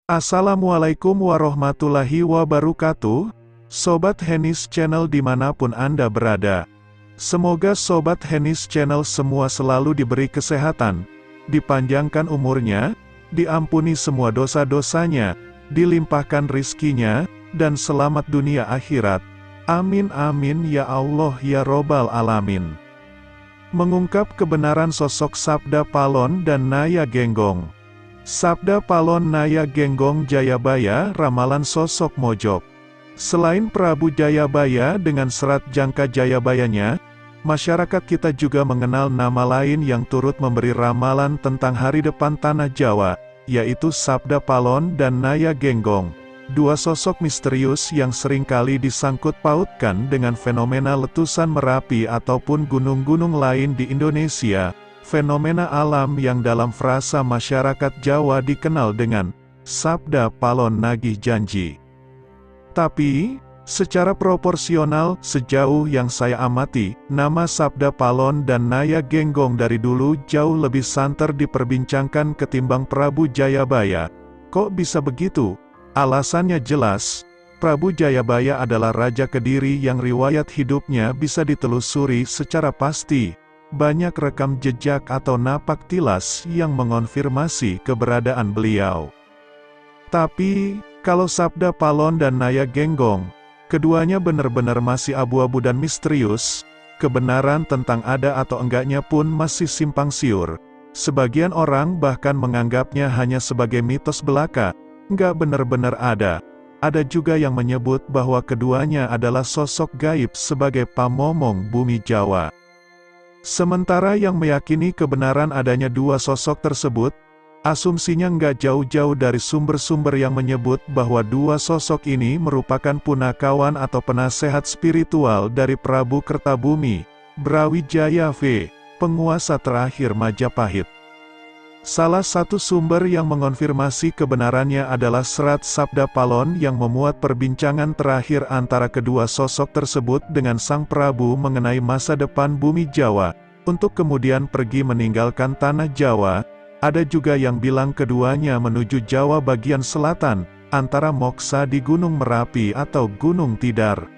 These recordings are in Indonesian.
Assalamualaikum warahmatullahi wabarakatuh, Sobat Henis Channel dimanapun Anda berada. Semoga Sobat Henis Channel semua selalu diberi kesehatan, dipanjangkan umurnya, diampuni semua dosa-dosanya, dilimpahkan rizkinya, dan selamat dunia akhirat. Amin amin ya Allah ya Robbal Alamin. Mengungkap kebenaran sosok Sabda Palon dan Naya Genggong. Sabda Palon Naya Genggong Jayabaya ramalan sosok Mojok. Selain Prabu Jayabaya dengan serat jangka Jayabayanya, masyarakat kita juga mengenal nama lain yang turut memberi ramalan tentang hari depan tanah Jawa, yaitu Sabda Palon dan Naya Genggong. Dua sosok misterius yang seringkali disangkut pautkan dengan fenomena letusan Merapi ataupun gunung-gunung lain di Indonesia. Fenomena alam yang dalam frasa masyarakat Jawa dikenal dengan Sabda Palon Nagih Janji. Tapi, secara proporsional, sejauh yang saya amati, nama Sabda Palon dan Naya Genggong dari dulu jauh lebih santer diperbincangkan ketimbang Prabu Jayabaya. Kok bisa begitu? Alasannya jelas, Prabu Jayabaya adalah Raja Kediri yang riwayat hidupnya bisa ditelusuri secara pasti. Banyak rekam jejak atau napak tilas yang mengonfirmasi keberadaan beliau. Tapi, kalau Sabda Palon dan Naya Genggong, keduanya benar-benar masih abu-abu dan misterius, kebenaran tentang ada atau enggaknya pun masih simpang siur. Sebagian orang bahkan menganggapnya hanya sebagai mitos belaka, nggak benar-benar ada. Ada juga yang menyebut bahwa keduanya adalah sosok gaib sebagai pamomong bumi Jawa. Sementara yang meyakini kebenaran adanya dua sosok tersebut, asumsinya nggak jauh-jauh dari sumber-sumber yang menyebut bahwa dua sosok ini merupakan punakawan atau penasehat spiritual dari Prabu Kertabumi, Brawijaya V, penguasa terakhir Majapahit. Salah satu sumber yang mengonfirmasi kebenarannya adalah serat Sabda Palon yang memuat perbincangan terakhir antara kedua sosok tersebut dengan Sang Prabu mengenai masa depan bumi Jawa, untuk kemudian pergi meninggalkan tanah Jawa. Ada juga yang bilang keduanya menuju Jawa bagian selatan, antara moksa di Gunung Merapi atau Gunung Tidar.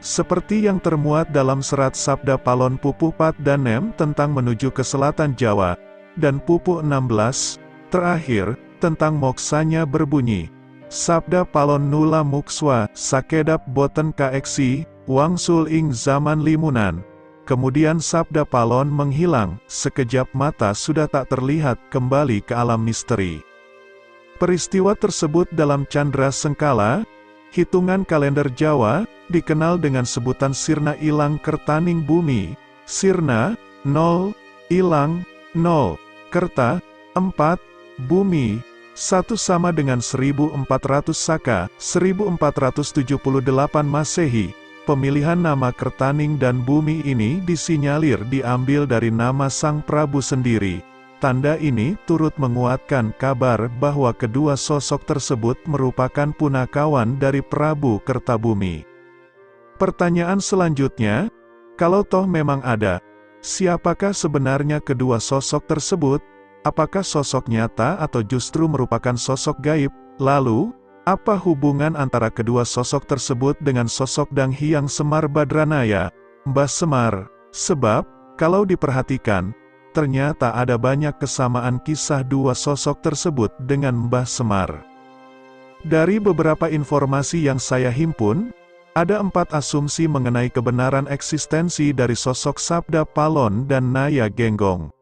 Seperti yang termuat dalam serat Sabda Palon Pupuh 4 dan 6 tentang menuju ke selatan Jawa, dan Pupuh 16, terakhir, tentang moksanya berbunyi, Sabda Palon nula mukswa, sakedap boten kaeksi, wangsul ing zaman limunan. Kemudian Sabda Palon menghilang, sekejap mata sudah tak terlihat kembali ke alam misteri. Peristiwa tersebut dalam Candra Sengkala, hitungan kalender Jawa, dikenal dengan sebutan Sirna Ilang Kertaning Bumi. Sirna, 0, Ilang, 0, Kerta, 4, Bumi, 1 sama dengan 1400 Saka, 1478 Masehi. Pemilihan nama Kertaning dan Bumi ini disinyalir diambil dari nama Sang Prabu sendiri. Tanda ini turut menguatkan kabar bahwa kedua sosok tersebut merupakan punakawan dari Prabu Kertabumi. Pertanyaan selanjutnya, kalau toh memang ada, siapakah sebenarnya kedua sosok tersebut? Apakah sosok nyata atau justru merupakan sosok gaib? Lalu, apa hubungan antara kedua sosok tersebut dengan sosok Dang Hyang Semar Badranaya, Mbah Semar? Sebab, kalau diperhatikan, ternyata ada banyak kesamaan kisah dua sosok tersebut dengan Mbah Semar. Dari beberapa informasi yang saya himpun, ada 4 asumsi mengenai kebenaran eksistensi dari sosok Sabda Palon dan Naya Genggong.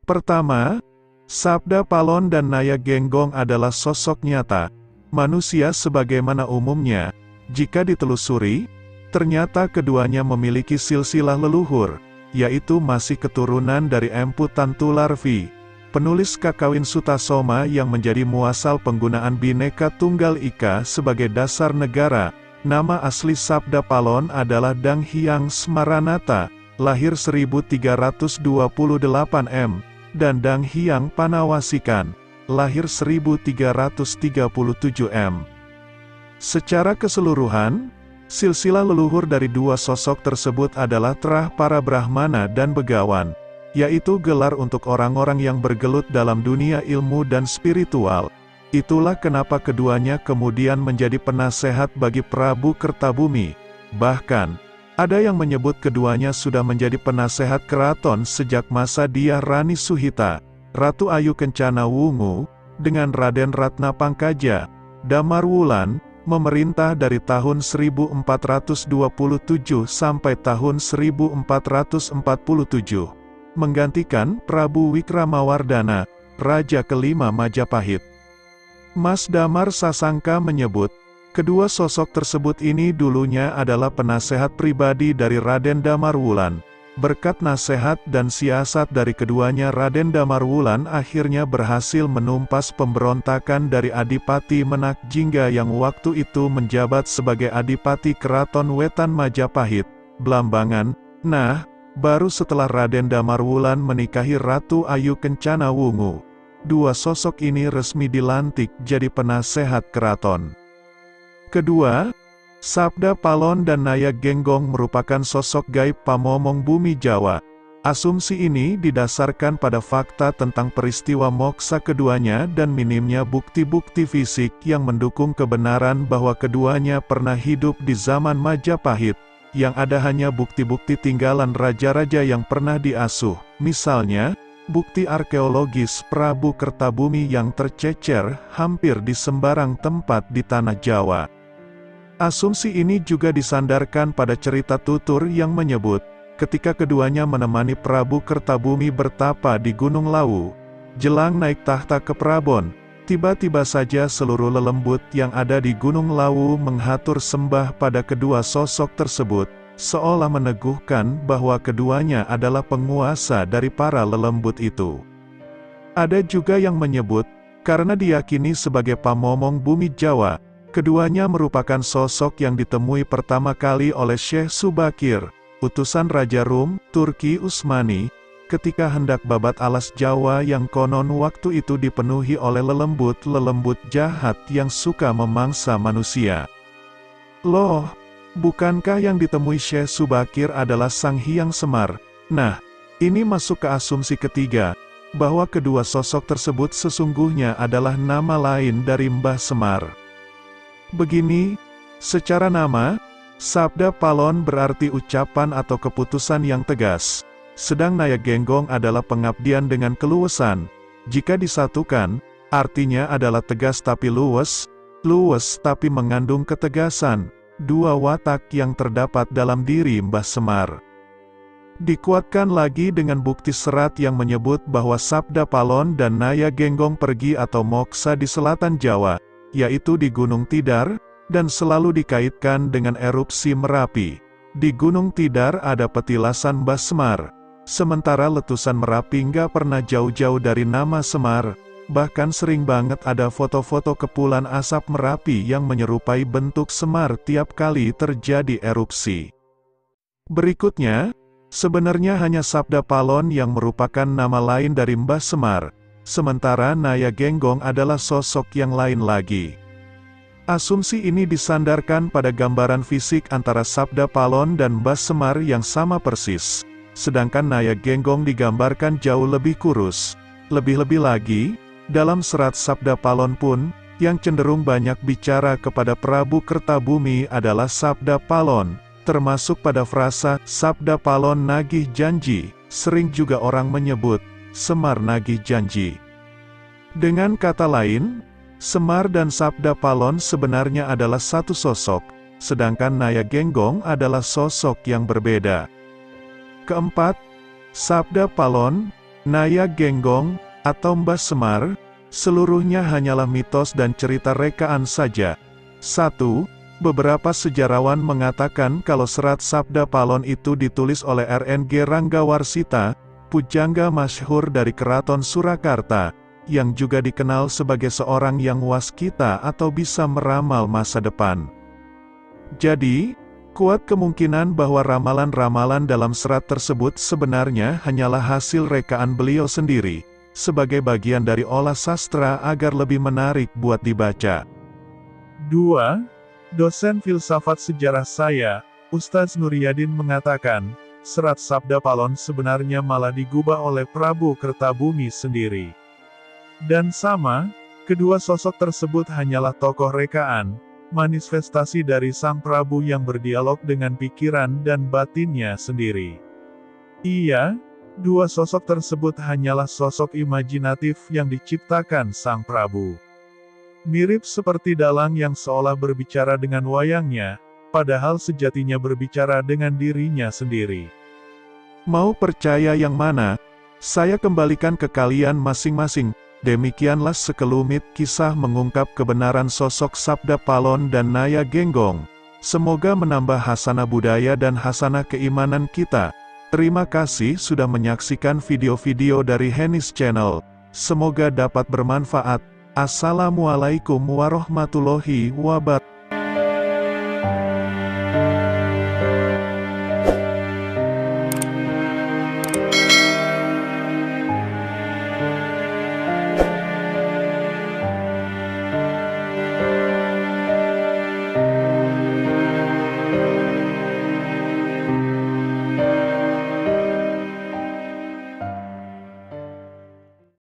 Pertama, Sabda Palon dan Naya Genggong adalah sosok nyata, manusia sebagaimana umumnya. Jika ditelusuri, ternyata keduanya memiliki silsilah leluhur, yaitu masih keturunan dari Empu Tantularvi, penulis Kakawin Sutasoma yang menjadi muasal penggunaan Bhinneka Tunggal Ika sebagai dasar negara. Nama asli Sabda Palon adalah Dang Hyang Smaranata, lahir 1328 M, dan Dang Hyang Panawasikan, lahir 1337 M. Secara keseluruhan, silsilah leluhur dari dua sosok tersebut adalah terah para Brahmana dan Begawan, yaitu gelar untuk orang-orang yang bergelut dalam dunia ilmu dan spiritual. Itulah kenapa keduanya kemudian menjadi penasehat bagi Prabu Kertabumi. Bahkan, ada yang menyebut keduanya sudah menjadi penasehat keraton sejak masa Dyah Rani Suhita, Ratu Ayu Kencana Wungu, dengan Raden Ratna Pangkaja, Damarwulan, memerintah dari tahun 1427 sampai tahun 1447, menggantikan Prabu Wikramawardhana, Raja kelima Majapahit. Mas Damar Sasangka menyebut, kedua sosok tersebut ini dulunya adalah penasehat pribadi dari Raden Damarwulan. Berkat nasihat dan siasat dari keduanya, Raden Damarwulan akhirnya berhasil menumpas pemberontakan dari Adipati Menak Jingga yang waktu itu menjabat sebagai Adipati Keraton Wetan Majapahit, Blambangan. Nah, baru setelah Raden Damarwulan menikahi Ratu Ayu Kencana Wungu, dua sosok ini resmi dilantik jadi penasehat keraton. Kedua, Sabda Palon dan Naya Genggong merupakan sosok gaib pamomong bumi Jawa. Asumsi ini didasarkan pada fakta tentang peristiwa moksa keduanya dan minimnya bukti-bukti fisik yang mendukung kebenaran bahwa keduanya pernah hidup di zaman Majapahit, yang ada hanya bukti-bukti tinggalan raja-raja yang pernah diasuh. Misalnya, bukti arkeologis Prabu Kertabumi yang tercecer hampir di sembarang tempat di tanah Jawa. Asumsi ini juga disandarkan pada cerita tutur yang menyebut, ketika keduanya menemani Prabu Kertabumi bertapa di Gunung Lawu, jelang naik tahta ke Prabon, tiba-tiba saja seluruh lelembut yang ada di Gunung Lawu menghatur sembah pada kedua sosok tersebut, seolah meneguhkan bahwa keduanya adalah penguasa dari para lelembut itu. Ada juga yang menyebut, karena diyakini sebagai pamomong bumi Jawa, keduanya merupakan sosok yang ditemui pertama kali oleh Syekh Subakir, utusan Raja Rum, Turki Utsmani, ketika hendak babat alas Jawa yang konon waktu itu dipenuhi oleh lelembut-lelembut jahat yang suka memangsa manusia. Loh, bukankah yang ditemui Syekh Subakir adalah Sang Hyang Semar? Nah, ini masuk ke asumsi ketiga, bahwa kedua sosok tersebut sesungguhnya adalah nama lain dari Mbah Semar. Begini, secara nama, Sabda Palon berarti ucapan atau keputusan yang tegas, sedang Naya Genggong adalah pengabdian dengan keluasan. Jika disatukan, artinya adalah tegas tapi luwes, luwes tapi mengandung ketegasan, dua watak yang terdapat dalam diri Mbah Semar. Dikuatkan lagi dengan bukti serat yang menyebut bahwa Sabda Palon dan Naya Genggong pergi atau moksa di selatan Jawa, yaitu di Gunung Tidar, dan selalu dikaitkan dengan erupsi Merapi. Di Gunung Tidar ada petilasan Mbah Semar, sementara letusan Merapi nggak pernah jauh-jauh dari nama Semar, bahkan sering banget ada foto-foto kepulan asap Merapi yang menyerupai bentuk Semar tiap kali terjadi erupsi. Berikutnya, sebenarnya hanya Sabda Palon yang merupakan nama lain dari Mbah Semar, sementara Naya Genggong adalah sosok yang lain lagi. Asumsi ini disandarkan pada gambaran fisik antara Sabda Palon dan Mbah Semar yang sama persis, sedangkan Naya Genggong digambarkan jauh lebih kurus. Lebih-lebih lagi, dalam serat Sabda Palon pun, yang cenderung banyak bicara kepada Prabu Kertabumi adalah Sabda Palon, termasuk pada frasa Sabda Palon nagih janji, sering juga orang menyebut Semar nagih janji. Dengan kata lain, Semar dan Sabda Palon sebenarnya adalah satu sosok, sedangkan Naya Genggong adalah sosok yang berbeda. Keempat, Sabda Palon, Naya Genggong, atau Mbah Semar, seluruhnya hanyalah mitos dan cerita rekaan saja. 1. Beberapa sejarawan mengatakan kalau serat Sabda Palon itu ditulis oleh RNG Ranggawarsita, pujangga masyhur dari Keraton Surakarta, yang juga dikenal sebagai seorang yang waskita atau bisa meramal masa depan. Jadi, kuat kemungkinan bahwa ramalan-ramalan dalam serat tersebut sebenarnya hanyalah hasil rekaan beliau sendiri, sebagai bagian dari olah sastra agar lebih menarik buat dibaca. 2. Dosen filsafat sejarah saya, Ustadz Nuryadin mengatakan, serat Sabda Palon sebenarnya malah digubah oleh Prabu Kertabumi sendiri. Dan sama, Kedua sosok tersebut hanyalah tokoh rekaan, manifestasi dari Sang Prabu yang berdialog dengan pikiran dan batinnya sendiri. Iya, dua sosok tersebut hanyalah sosok imajinatif yang diciptakan Sang Prabu. Mirip seperti dalang yang seolah berbicara dengan wayangnya, padahal sejatinya berbicara dengan dirinya sendiri. Mau percaya yang mana? Saya kembalikan ke kalian masing-masing. Demikianlah sekelumit kisah mengungkap kebenaran sosok Sabda Palon dan Naya Genggong. Semoga menambah hasanah budaya dan hasanah keimanan kita. Terima kasih sudah menyaksikan video-video dari Hennis Channel. Semoga dapat bermanfaat. Assalamualaikum warahmatullahi wabarakatuh.